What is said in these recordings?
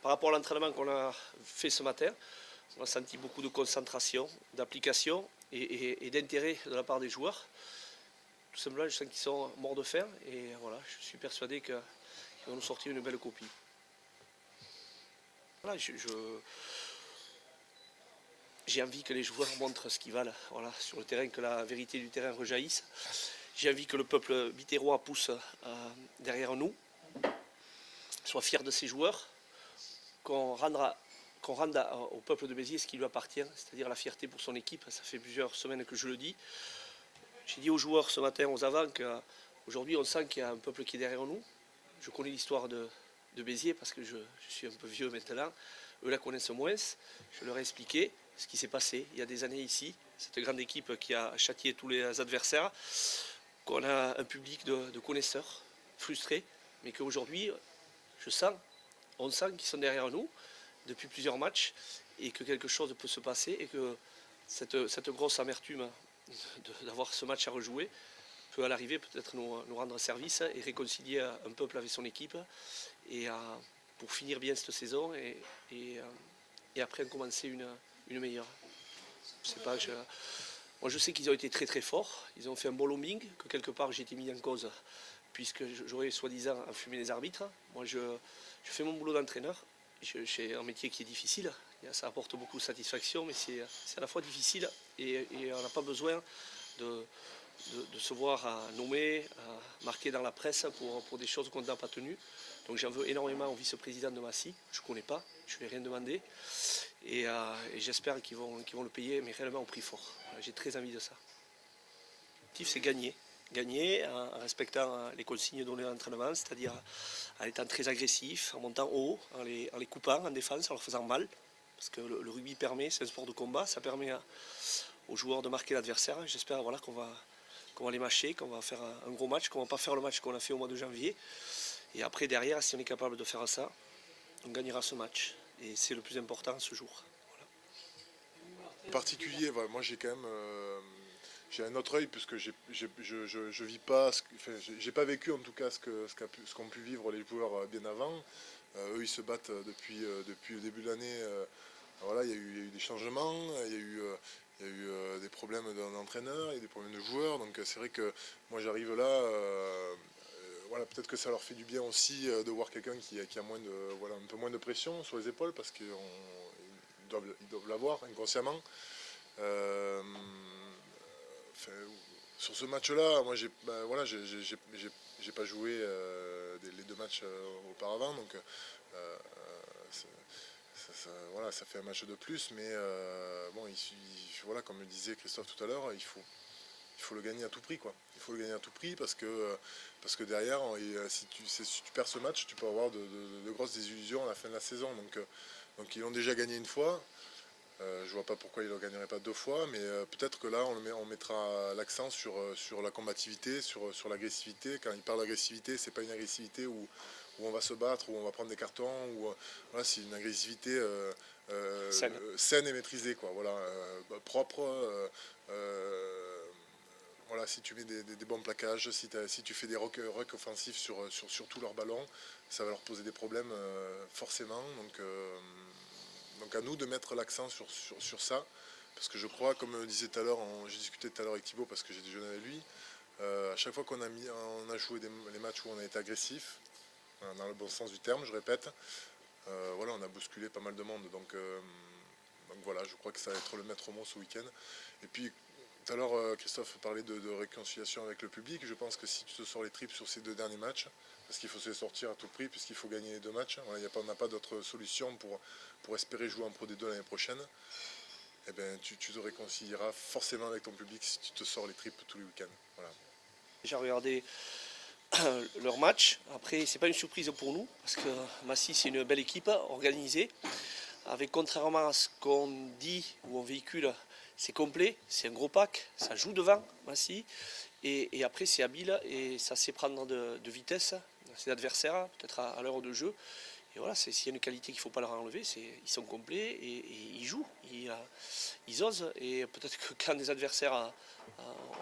par rapport à l'entraînement qu'on a fait ce matin, on a senti beaucoup de concentration, d'application et d'intérêt de la part des joueurs. Tout simplement, je sens qu'ils sont morts de faim et voilà, je suis persuadé qu'ils vont nous sortir une belle copie. Voilà, j'ai envie que les joueurs montrent ce qu'ils valent sur le terrain, que la vérité du terrain rejaillisse. J'ai envie que le peuple biterrois pousse derrière nous, soit fier de ses joueurs, qu'on rende au peuple de Béziers ce qui lui appartient, c'est-à-dire la fierté pour son équipe. Ça fait plusieurs semaines que je le dis. J'ai dit aux joueurs ce matin, aux avants, qu'aujourd'hui on sent qu'il y a un peuple qui est derrière nous. Je connais l'histoire de Béziers parce que je suis un peu vieux maintenant. Eux la connaissent moins. Je leur ai expliqué ce qui s'est passé il y a des années ici. Cette grande équipe qui a châtié tous les adversaires. Qu'on a un public de connaisseurs frustrés, mais qu'aujourd'hui, on sent qu'ils sont derrière nous depuis plusieurs matchs et que quelque chose peut se passer et que cette grosse amertume d'avoir ce match à rejouer peut à l'arrivée peut-être nous rendre service et réconcilier un peuple avec son équipe et pour finir bien cette saison et après commencer une meilleure. Je sais pas, moi je sais qu'ils ont été très très forts, ils ont fait un bon lobbying, que quelque part j'ai été mis en cause puisque j'aurais soi-disant enfumé les arbitres. Moi je fais mon boulot d'entraîneur, j'ai un métier qui est difficile, ça apporte beaucoup de satisfaction mais c'est à la fois difficile et on n'a pas besoin de se voir nommer, marqué dans la presse pour des choses qu'on n'a pas tenues. Donc j'en veux énormément au vice-président de Massy, je ne connais pas, je ne lui ai rien demandé. Et j'espère qu'ils vont le payer, mais réellement au prix fort. J'ai très envie de ça. L'objectif, c'est gagner. Gagner en respectant les consignes données à l'entraînement, c'est-à-dire en étant très agressif, en montant haut, en les coupant en défense, en leur faisant mal. Parce que le rugby permet, c'est un sport de combat, ça permet aux joueurs de marquer l'adversaire. J'espère qu'on va les mâcher, qu'on va faire un gros match, qu'on ne va pas faire le match qu'on a fait au mois de janvier. Et après, derrière, si on est capable de faire ça, on gagnera ce match. Et c'est le plus important ce jour. Voilà. En particulier, voilà, moi j'ai quand même j'ai un autre œil puisque je vis pas, j'ai pas vécu en tout cas ce qu'ont pu vivre les joueurs bien avant. Eux ils se battent depuis le début de l'année. Voilà, il y a eu des changements, il y a eu des problèmes d'entraîneur, il y a eu des problèmes de joueurs. Donc c'est vrai que moi j'arrive là. Voilà, peut-être que ça leur fait du bien aussi de voir quelqu'un qui a un peu moins de pression sur les épaules parce qu'ils doivent l'avoir inconsciemment. Enfin, sur ce match-là, moi j'ai pas joué les deux matchs auparavant, donc voilà, ça fait un match de plus, mais bon, voilà, comme le disait Christophe tout à l'heure, il faut le gagner à tout prix, quoi. Il faut le gagner à tout prix parce que derrière, si tu perds ce match, tu peux avoir de grosses désillusions à la fin de la saison. Donc ils l'ont déjà gagné une fois. Je vois pas pourquoi ils ne le gagneraient pas deux fois, mais peut-être que là on mettra l'accent sur la combativité, sur l'agressivité. Quand il parle d'agressivité, c'est pas une agressivité où on va se battre, où on va prendre des cartons, voilà, c'est une agressivité saine et maîtrisée, quoi. Voilà, propre. Voilà, si tu mets des bons plaquages, si tu fais des rucks offensifs sur tous leurs ballons, ça va leur poser des problèmes forcément. Donc à nous de mettre l'accent sur ça, parce que je crois, comme disait tout à l'heure, j'ai discuté tout à l'heure avec Thibaut parce que j'ai déjeuné avec lui, à chaque fois qu'on a joué les matchs où on a été agressif, dans le bon sens du terme, je répète, voilà, on a bousculé pas mal de monde. Donc voilà, je crois que ça va être le maître mot ce week-end. Et puis tout à l'heure, Christophe parlait de réconciliation avec le public. Je pense que si tu te sors les tripes sur ces deux derniers matchs, parce qu'il faut se les sortir à tout prix, puisqu'il faut gagner les deux matchs, on n'a pas d'autre solution pour espérer jouer en Pro D2 l'année prochaine, eh ben, tu te réconcilieras forcément avec ton public si tu te sors les tripes tous les week-ends. Voilà. J'ai regardé leur match. Après, c'est pas une surprise pour nous, parce que Massy, c'est une belle équipe organisée. Avec, contrairement à ce qu'on dit ou on véhicule, c'est complet, c'est un gros pack, ça joue devant Massy. Et après, c'est habile et ça sait prendre de vitesse ses adversaires, peut-être à l'heure de jeu. Et voilà, s'il y a une qualité qu'il ne faut pas leur enlever, ils sont complets et ils jouent, ils osent. Et peut-être que quand des adversaires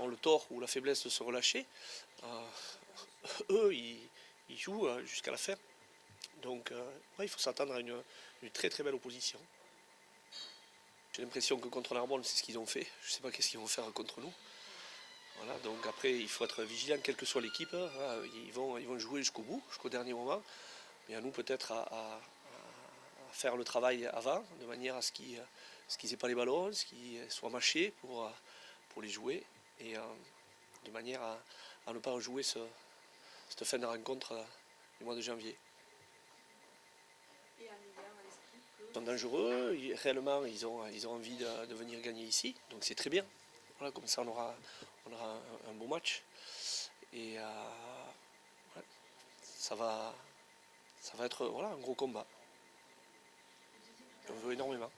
ont le tort ou la faiblesse de se relâcher, eux, ils jouent jusqu'à la fin. Donc il faut s'attendre à une très très belle opposition. J'ai l'impression que contre Narbonne, c'est ce qu'ils ont fait. Je ne sais pas qu'est-ce qu'ils vont faire contre nous. Voilà, donc après, il faut être vigilant, quelle que soit l'équipe. Voilà, ils vont jouer jusqu'au bout, jusqu'au dernier moment. Mais à nous peut-être à faire le travail avant, de manière à ce qu'ils n'aient pas les ballons, ce qu'ils soient mâchés pour les jouer. Et de manière à ne pas rejouer cette fin de rencontre du mois de janvier. Ils sont dangereux, réellement ils ont envie de venir gagner ici, donc c'est très bien. Voilà, comme ça on aura un beau match. Et ouais, ça va être voilà, un gros combat. On veut énormément.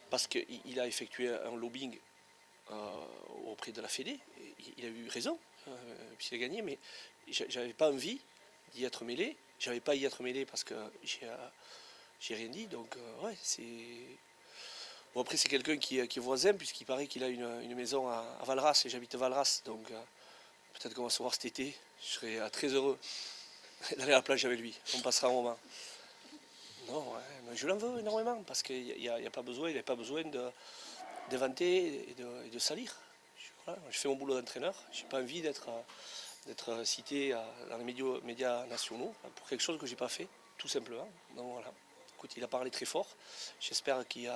Parce qu'il a effectué un lobbying auprès de la Fédé. Il a eu raison, puisqu'il a gagné, mais j'avais pas envie d'y être mêlé. J'avais pas à y être mêlé parce que j'ai rien dit. Donc ouais, c'est. Bon, après c'est quelqu'un qui est voisin, puisqu'il paraît qu'il a une maison à Valras, et j'habite Valras, donc peut-être qu'on va se voir cet été. Je serais très heureux d'aller à la plage avec lui. On passera un moment. Non, ouais, mais je l'en veux énormément, parce qu'il n'y a pas besoin, il n'a pas besoin d'inventer et de salir. Voilà, je fais mon boulot d'entraîneur, je n'ai pas envie d'être cité dans les médias nationaux pour quelque chose que je n'ai pas fait, tout simplement. Donc voilà. Écoute, il a parlé très fort. J'espère qu'il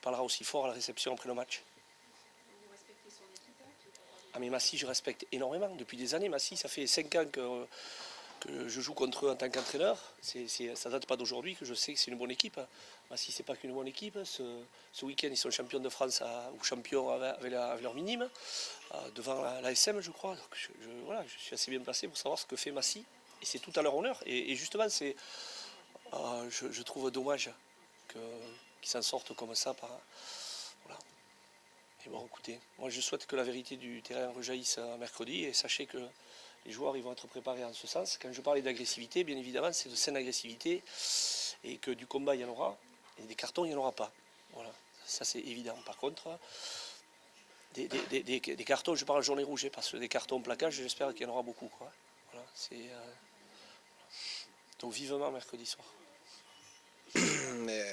parlera aussi fort à la réception après le match. Ah mais Massy, je respecte énormément. Depuis des années, Massy, ça fait 5 ans que je joue contre eux en tant qu'entraîneur. Ça date pas d'aujourd'hui que je sais que c'est une bonne équipe. Massy, c'est pas qu'une bonne équipe. Ce week-end, ils sont champions de France ou champions avec leur minime, devant la SM, je crois. Donc voilà, je suis assez bien placé pour savoir ce que fait Massy. Et c'est tout à leur honneur. Et justement, je trouve dommage qu'ils s'en sortent comme ça. Voilà. Et bon, écoutez, moi je souhaite que la vérité du terrain rejaillisse mercredi, et sachez que les joueurs ils vont être préparés en ce sens. Quand je parlais d'agressivité, bien évidemment, c'est de saine agressivité, et que du combat il y en aura, et des cartons il n'y en aura pas. Voilà, ça c'est évident. Par contre, des cartons, je parle journée rouge, parce que des cartons plaquage, j'espère qu'il y en aura beaucoup, quoi. Voilà, donc vivement mercredi soir. Mais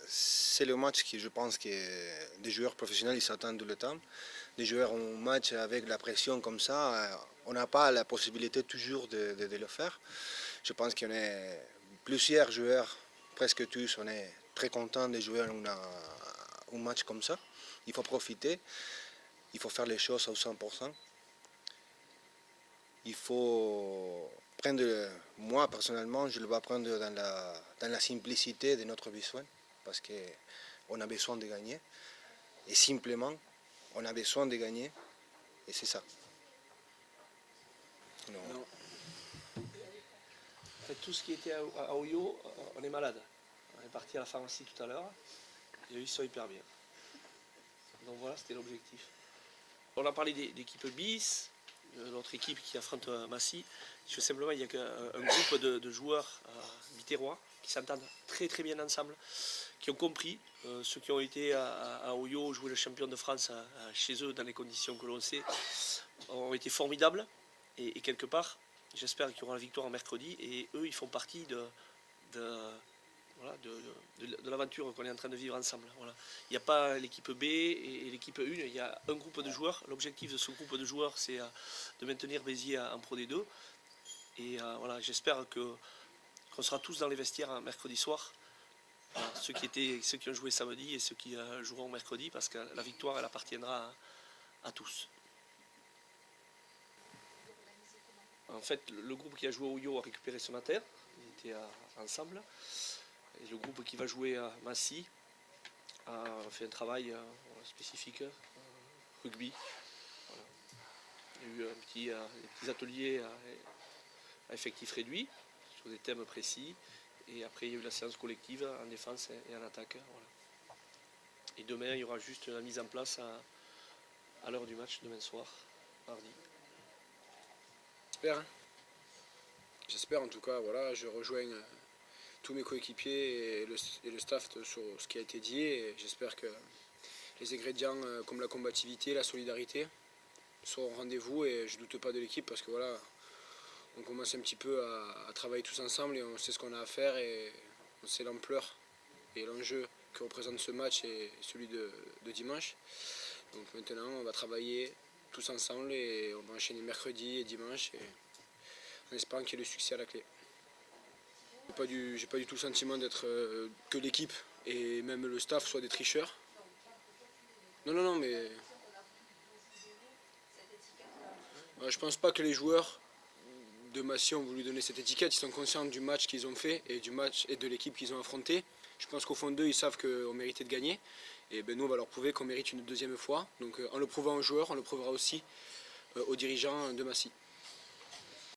c'est le match qui, je pense, que des joueurs professionnels ils s'attendent tout le temps. Des joueurs en match avec la pression comme ça, on n'a pas la possibilité toujours de le faire. Je pense qu'on est plusieurs joueurs, presque tous, on est très contents de jouer un match comme ça. Il faut profiter, il faut faire les choses à 100%. Il faut prendre, moi personnellement, je le vais prendre dans la simplicité de notre besoin, parce qu'on a besoin de gagner. Et simplement, on a besoin de gagner, et c'est ça. Non. En fait, tout ce qui était à Oyo, on est malade. On est parti à la pharmacie tout à l'heure, et ils sont hyper bien. Donc voilà, c'était l'objectif. On a parlé d'équipe bis, l'autre équipe qui affronte Massy. Simplement, il y a un groupe de joueurs biterrois qui s'entendent très très bien ensemble, qui ont compris, ceux qui ont été à Oyo jouer le champion de France chez eux dans les conditions que l'on sait, ont été formidables. Et quelque part, j'espère qu'il y aura la victoire en mercredi, et eux, ils font partie de l'aventure qu'on est en train de vivre ensemble. Voilà. Il n'y a pas l'équipe B et l'équipe 1, il y a un groupe de joueurs. L'objectif de ce groupe de joueurs, c'est de maintenir Béziers en Pro D2. Et voilà, j'espère qu'on sera tous dans les vestiaires mercredi soir. Voilà, ceux qui ont joué samedi et ceux qui joueront mercredi, parce que la victoire, elle appartiendra à tous. En fait, le groupe qui a joué au Yo a récupéré ce matin. Ils étaient ensemble. Et le groupe qui va jouer à Massy a fait un travail spécifique, rugby. Voilà. Il y a eu des petits ateliers à effectif réduit, sur des thèmes précis. Et après, il y a eu la séance collective en défense et en attaque. Voilà. Et demain, il y aura juste la mise en place à l'heure du match, demain soir, mardi. J'espère en tout cas, voilà, je rejoins tous mes coéquipiers et le staff sur ce qui a été dit, et j'espère que les ingrédients comme la combativité, la solidarité seront au rendez-vous, et je ne doute pas de l'équipe, parce que voilà, on commence un petit peu à travailler tous ensemble et on sait ce qu'on a à faire et on sait l'ampleur et l'enjeu que représente ce match et celui de dimanche. Donc maintenant on va travailler tous ensemble et on va enchaîner mercredi et dimanche et en espérant qu'il y ait le succès à la clé. J'ai pas du tout le sentiment d'être que l'équipe et même le staff soient des tricheurs. Non, mais je pense pas que les joueurs de Massy ont voulu donner cette étiquette. Ils sont conscients du match qu'ils ont fait et du match et de l'équipe qu'ils ont affronté. Je pense qu'au fond d'eux, ils savent qu'on méritait de gagner. Et ben, nous, on va leur prouver qu'on mérite une deuxième fois. Donc en le prouvant aux joueurs, on le prouvera aussi aux dirigeants de Massy.